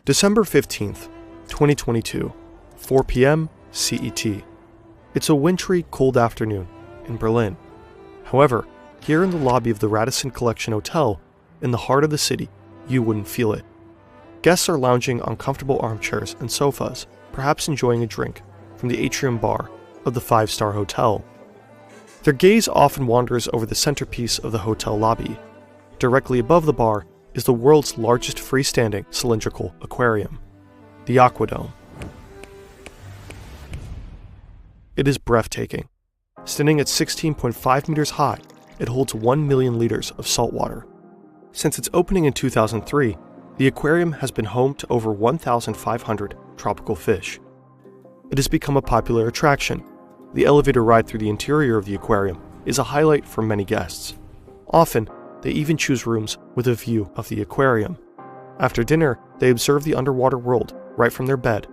December 15th, 2022, 4 p.m. CET. It's a wintry, cold afternoon in Berlin. However, here in the lobby of the Radisson Collection Hotel, in the heart of the city, you wouldn't feel it. Guests are lounging on comfortable armchairs and sofas, perhaps enjoying a drink from the atrium bar of the five-star hotel. Their gaze often wanders over the centerpiece of the hotel lobby. Directly above the bar is the world's largest freestanding cylindrical aquarium, the Aquadome. It is breathtaking. Standing at 16.5 meters high, it holds 1 million liters of salt water. Since its opening in 2003, the aquarium has been home to over 1,500 tropical fish. It has become a popular attraction. The elevator ride through the interior of the aquarium is a highlight for many guests. Often, they even choose rooms with a view of the aquarium. After dinner, they observe the underwater world right from their bed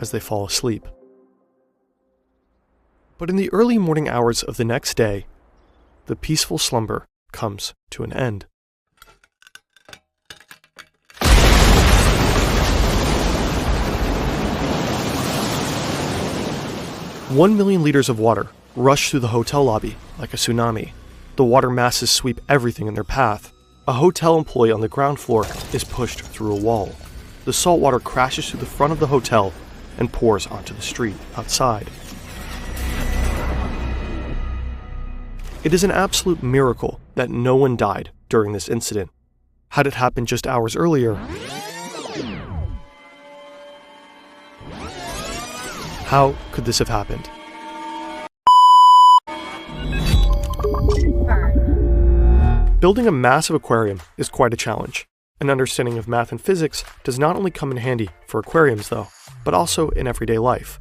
as they fall asleep. But in the early morning hours of the next day, the peaceful slumber comes to an end. "1 million liters of water rush through the hotel lobby like a tsunami. The water masses sweep everything in their path. A hotel employee on the ground floor is pushed through a wall. The salt water crashes through the front of the hotel and pours onto the street outside. It is an absolute miracle that no one died during this incident. Had it happened just hours earlier, how could this have happened? Building a massive aquarium is quite a challenge. An understanding of math and physics does not only come in handy for aquariums though, but also in everyday life.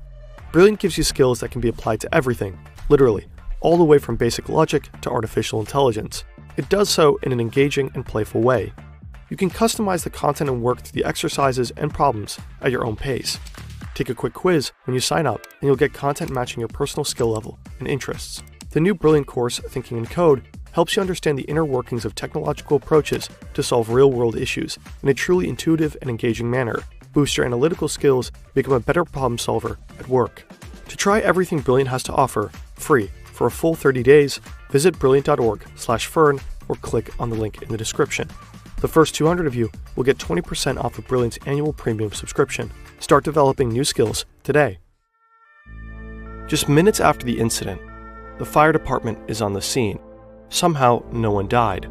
Brilliant gives you skills that can be applied to everything, literally, all the way from basic logic to artificial intelligence. It does so in an engaging and playful way. You can customize the content and work through the exercises and problems at your own pace. Take a quick quiz when you sign up and you'll get content matching your personal skill level and interests. The new Brilliant course, Thinking in Code, helps you understand the inner workings of technological approaches to solve real-world issues in a truly intuitive and engaging manner, boost your analytical skills, become a better problem solver at work. To try everything Brilliant has to offer, free, for a full 30 days, visit brilliant.org/fern or click on the link in the description. The first 200 of you will get 20% off of Brilliant's annual premium subscription. Start developing new skills today. Just minutes after the incident, the fire department is on the scene. Somehow, no one died.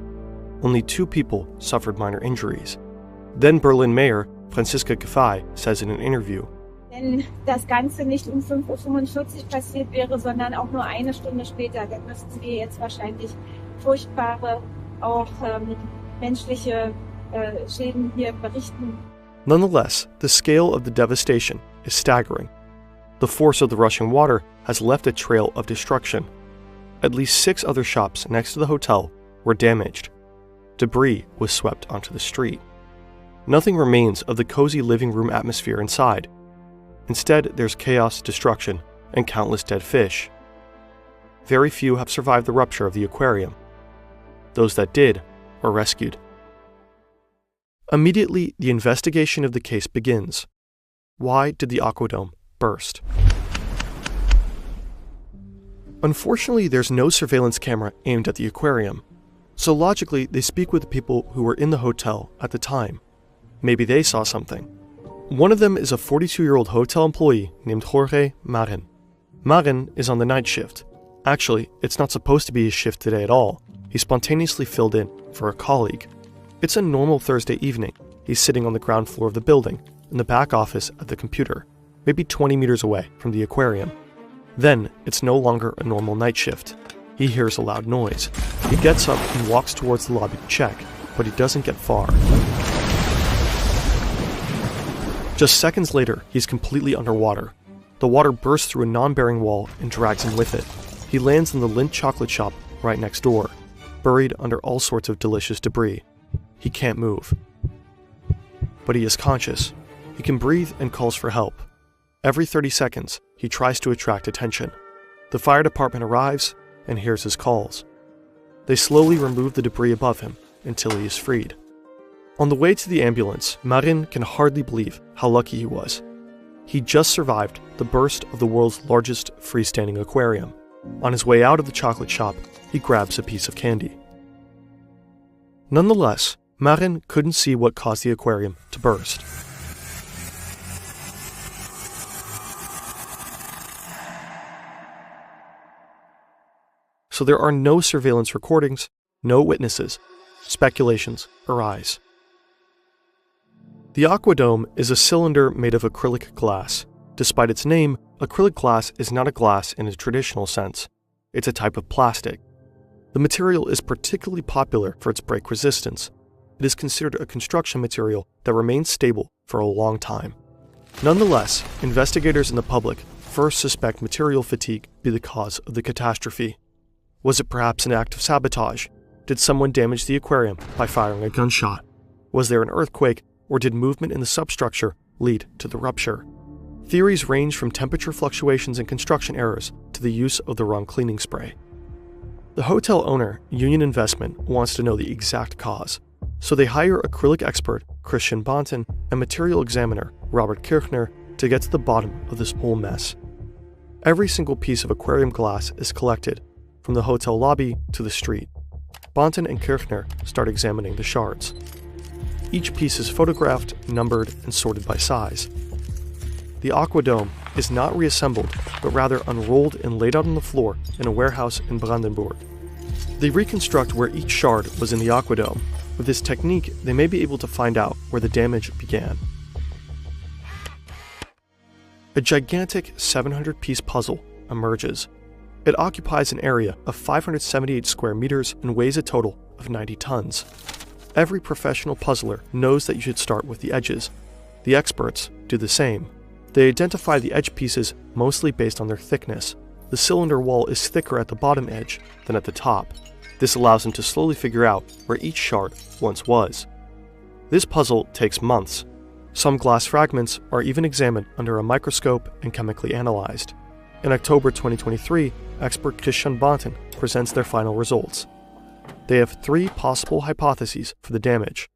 Only 2 people suffered minor injuries. Then Berlin Mayor Franziska Giffey says in an interview, Wenn das Ganze nicht um 5:45 Uhr passiert wäre, sondern auch nur eine Stunde später, dann müssten wir jetzt wahrscheinlich furchtbare, auch menschliche Schäden hier berichten. Nonetheless, the scale of the devastation is staggering. The force of the rushing water has left a trail of destruction. At least 6 other shops next to the hotel were damaged. Debris was swept onto the street. Nothing remains of the cozy living room atmosphere inside. Instead, there's chaos, destruction, and countless dead fish. Very few have survived the rupture of the aquarium. Those that did were rescued. Immediately, the investigation of the case begins. Why did the Aquadome burst? Unfortunately, there's no surveillance camera aimed at the aquarium, so logically they speak with the people who were in the hotel at the time. Maybe they saw something. One of them is a 42-year-old hotel employee named Jorge Marin. Marin is on the night shift. Actually, it's not supposed to be his shift today at all. He spontaneously filled in for a colleague. It's a normal Thursday evening. He's sitting on the ground floor of the building, in the back office at the computer, maybe 20 meters away from the aquarium. Then, it's no longer a normal night shift. He hears a loud noise. He gets up and walks towards the lobby to check, but he doesn't get far. Just seconds later, he's completely underwater. The water bursts through a non-bearing wall and drags him with it. He lands in the Lindt chocolate shop right next door, buried under all sorts of delicious debris. He can't move. But he is conscious. He can breathe and calls for help. Every 30 seconds, he tries to attract attention. The fire department arrives and hears his calls. They slowly remove the debris above him until he is freed. On the way to the ambulance, Marin can hardly believe how lucky he was. He just survived the burst of the world's largest freestanding aquarium. On his way out of the chocolate shop, he grabs a piece of candy. Nonetheless, Marin couldn't see what caused the aquarium to burst. So there are no surveillance recordings, no witnesses, speculations arise. The aquadome is a cylinder made of acrylic glass. Despite its name, acrylic glass is not a glass in a traditional sense. It's a type of plastic. The material is particularly popular for its break resistance. It is considered a construction material that remains stable for a long time. Nonetheless, investigators and the public first suspect material fatigue be the cause of the catastrophe. Was it perhaps an act of sabotage? Did someone damage the aquarium by firing a gunshot? Was there an earthquake, or did movement in the substructure lead to the rupture? Theories range from temperature fluctuations and construction errors to the use of the wrong cleaning spray. The hotel owner, Union Investment, wants to know the exact cause, so they hire acrylic expert Christian Bonten and material examiner Robert Kirchner to get to the bottom of this whole mess. Every single piece of aquarium glass is collected, from the hotel lobby to the street. Bonten and Kirchner start examining the shards. Each piece is photographed, numbered, and sorted by size. The aquadome is not reassembled, but rather unrolled and laid out on the floor in a warehouse in Brandenburg. They reconstruct where each shard was in the aquadome. With this technique, they may be able to find out where the damage began. A gigantic 700-piece puzzle emerges. It occupies an area of 578 square meters and weighs a total of 90 tons. Every professional puzzler knows that you should start with the edges. The experts do the same. They identify the edge pieces mostly based on their thickness. The cylinder wall is thicker at the bottom edge than at the top. This allows them to slowly figure out where each shard once was. This puzzle takes months. Some glass fragments are even examined under a microscope and chemically analyzed. In October 2023, expert Christian Bonten presents their final results. They have 3 possible hypotheses for the damage.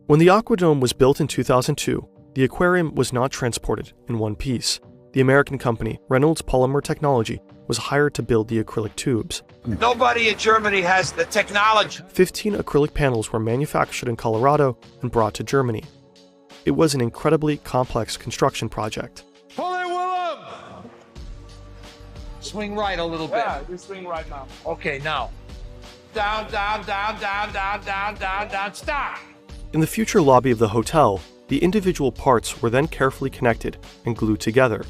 When the aquadome was built in 2002, the aquarium was not transported in one piece. The American company, Reynolds Polymer Technology, was hired to build the acrylic tubes. Nobody in Germany has the technology. 15 acrylic panels were manufactured in Colorado and brought to Germany. It was an incredibly complex construction project. Pull it, Willem! Swing right a little bit. Yeah, you swing right now. Okay, now. Down, down, down, down, down, down, down, down, stop! In the future lobby of the hotel, the individual parts were then carefully connected and glued together.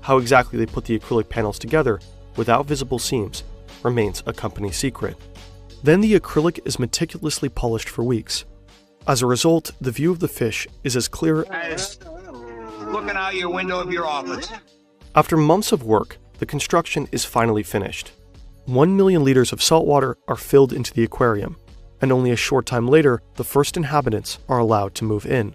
How exactly they put the acrylic panels together without visible seams remains a company secret. Then the acrylic is meticulously polished for weeks. As a result, the view of the fish is as clear as looking out your window of your office. After months of work, the construction is finally finished. 1 million liters of salt water are filled into the aquarium, and only a short time later, the first inhabitants are allowed to move in.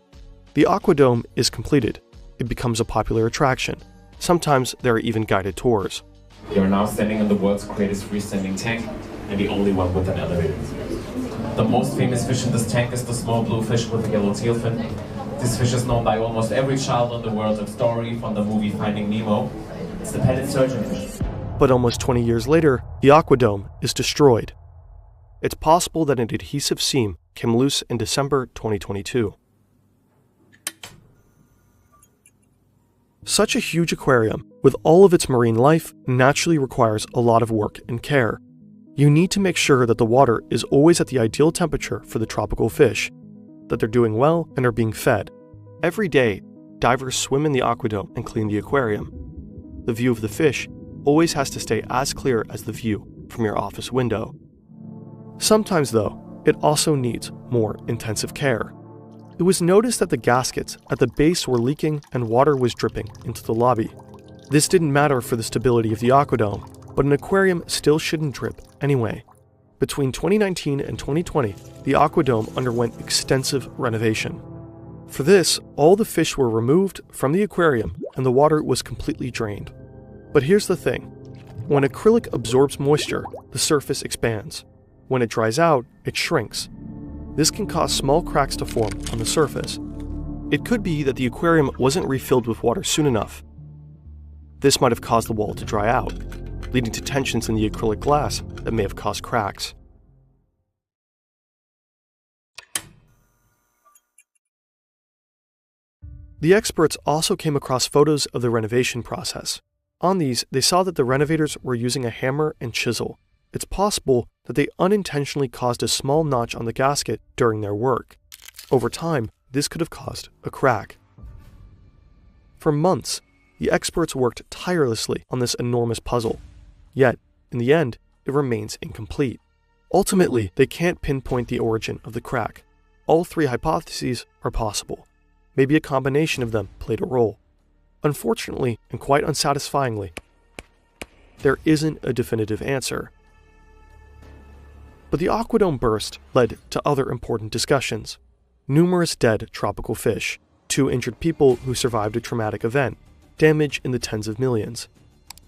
The aquadome is completed. It becomes a popular attraction. Sometimes there are even guided tours. We are now standing in the world's greatest freestanding tank, and the only one with an elevator. The most famous fish in this tank is the small blue fish with a yellow tail fin. This fish is known by almost every child in the world of story from the movie Finding Nemo. It's the petted surgeon fish. But almost 20 years later, the aquadome is destroyed. It's possible that an adhesive seam came loose in December 2022. Such a huge aquarium, with all of its marine life, naturally requires a lot of work and care. You need to make sure that the water is always at the ideal temperature for the tropical fish, that they're doing well and are being fed. Every day, divers swim in the aquadome and clean the aquarium. The view of the fish always has to stay as clear as the view from your office window. Sometimes, though, it also needs more intensive care. It was noticed that the gaskets at the base were leaking and water was dripping into the lobby. This didn't matter for the stability of the aquadome, but an aquarium still shouldn't drip anyway. Between 2019 and 2020, the aquadome underwent extensive renovation. For this, all the fish were removed from the aquarium and the water was completely drained. But here's the thing. When acrylic absorbs moisture, the surface expands. When it dries out, it shrinks. This can cause small cracks to form on the surface. It could be that the aquarium wasn't refilled with water soon enough. This might have caused the wall to dry out, leading to tensions in the acrylic glass that may have caused cracks. The experts also came across photos of the renovation process. On these, they saw that the renovators were using a hammer and chisel. It's possible that they unintentionally caused a small notch on the gasket during their work. Over time, this could have caused a crack. For months, the experts worked tirelessly on this enormous puzzle. Yet, in the end, it remains incomplete. Ultimately, they can't pinpoint the origin of the crack. All three hypotheses are possible. Maybe a combination of them played a role. Unfortunately, and quite unsatisfyingly, there isn't a definitive answer. But the aquadome burst led to other important discussions. Numerous dead tropical fish, 2 injured people who survived a traumatic event, damage in the tens of millions.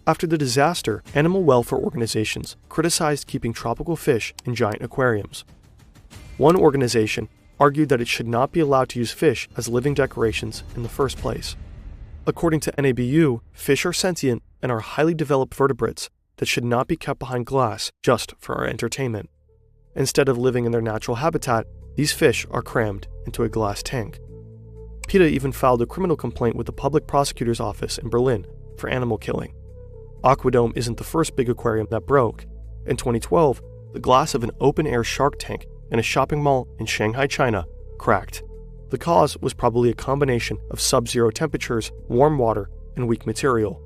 After the disaster, animal welfare organizations criticized keeping tropical fish in giant aquariums. One organization argued that it should not be allowed to use fish as living decorations in the first place. According to NABU, fish are sentient and are highly developed vertebrates that should not be kept behind glass just for our entertainment. Instead of living in their natural habitat, these fish are crammed into a glass tank. PETA even filed a criminal complaint with the public prosecutor's office in Berlin for animal killing. Aquadome isn't the first big aquarium that broke. In 2012, the glass of an open-air shark tank in a shopping mall in Shanghai, China, cracked. The cause was probably a combination of sub-zero temperatures, warm water, and weak material.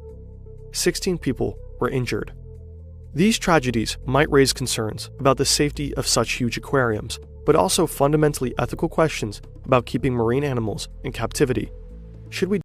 16 people were injured. These tragedies might raise concerns about the safety of such huge aquariums, but also fundamentally ethical questions about keeping marine animals in captivity. Should we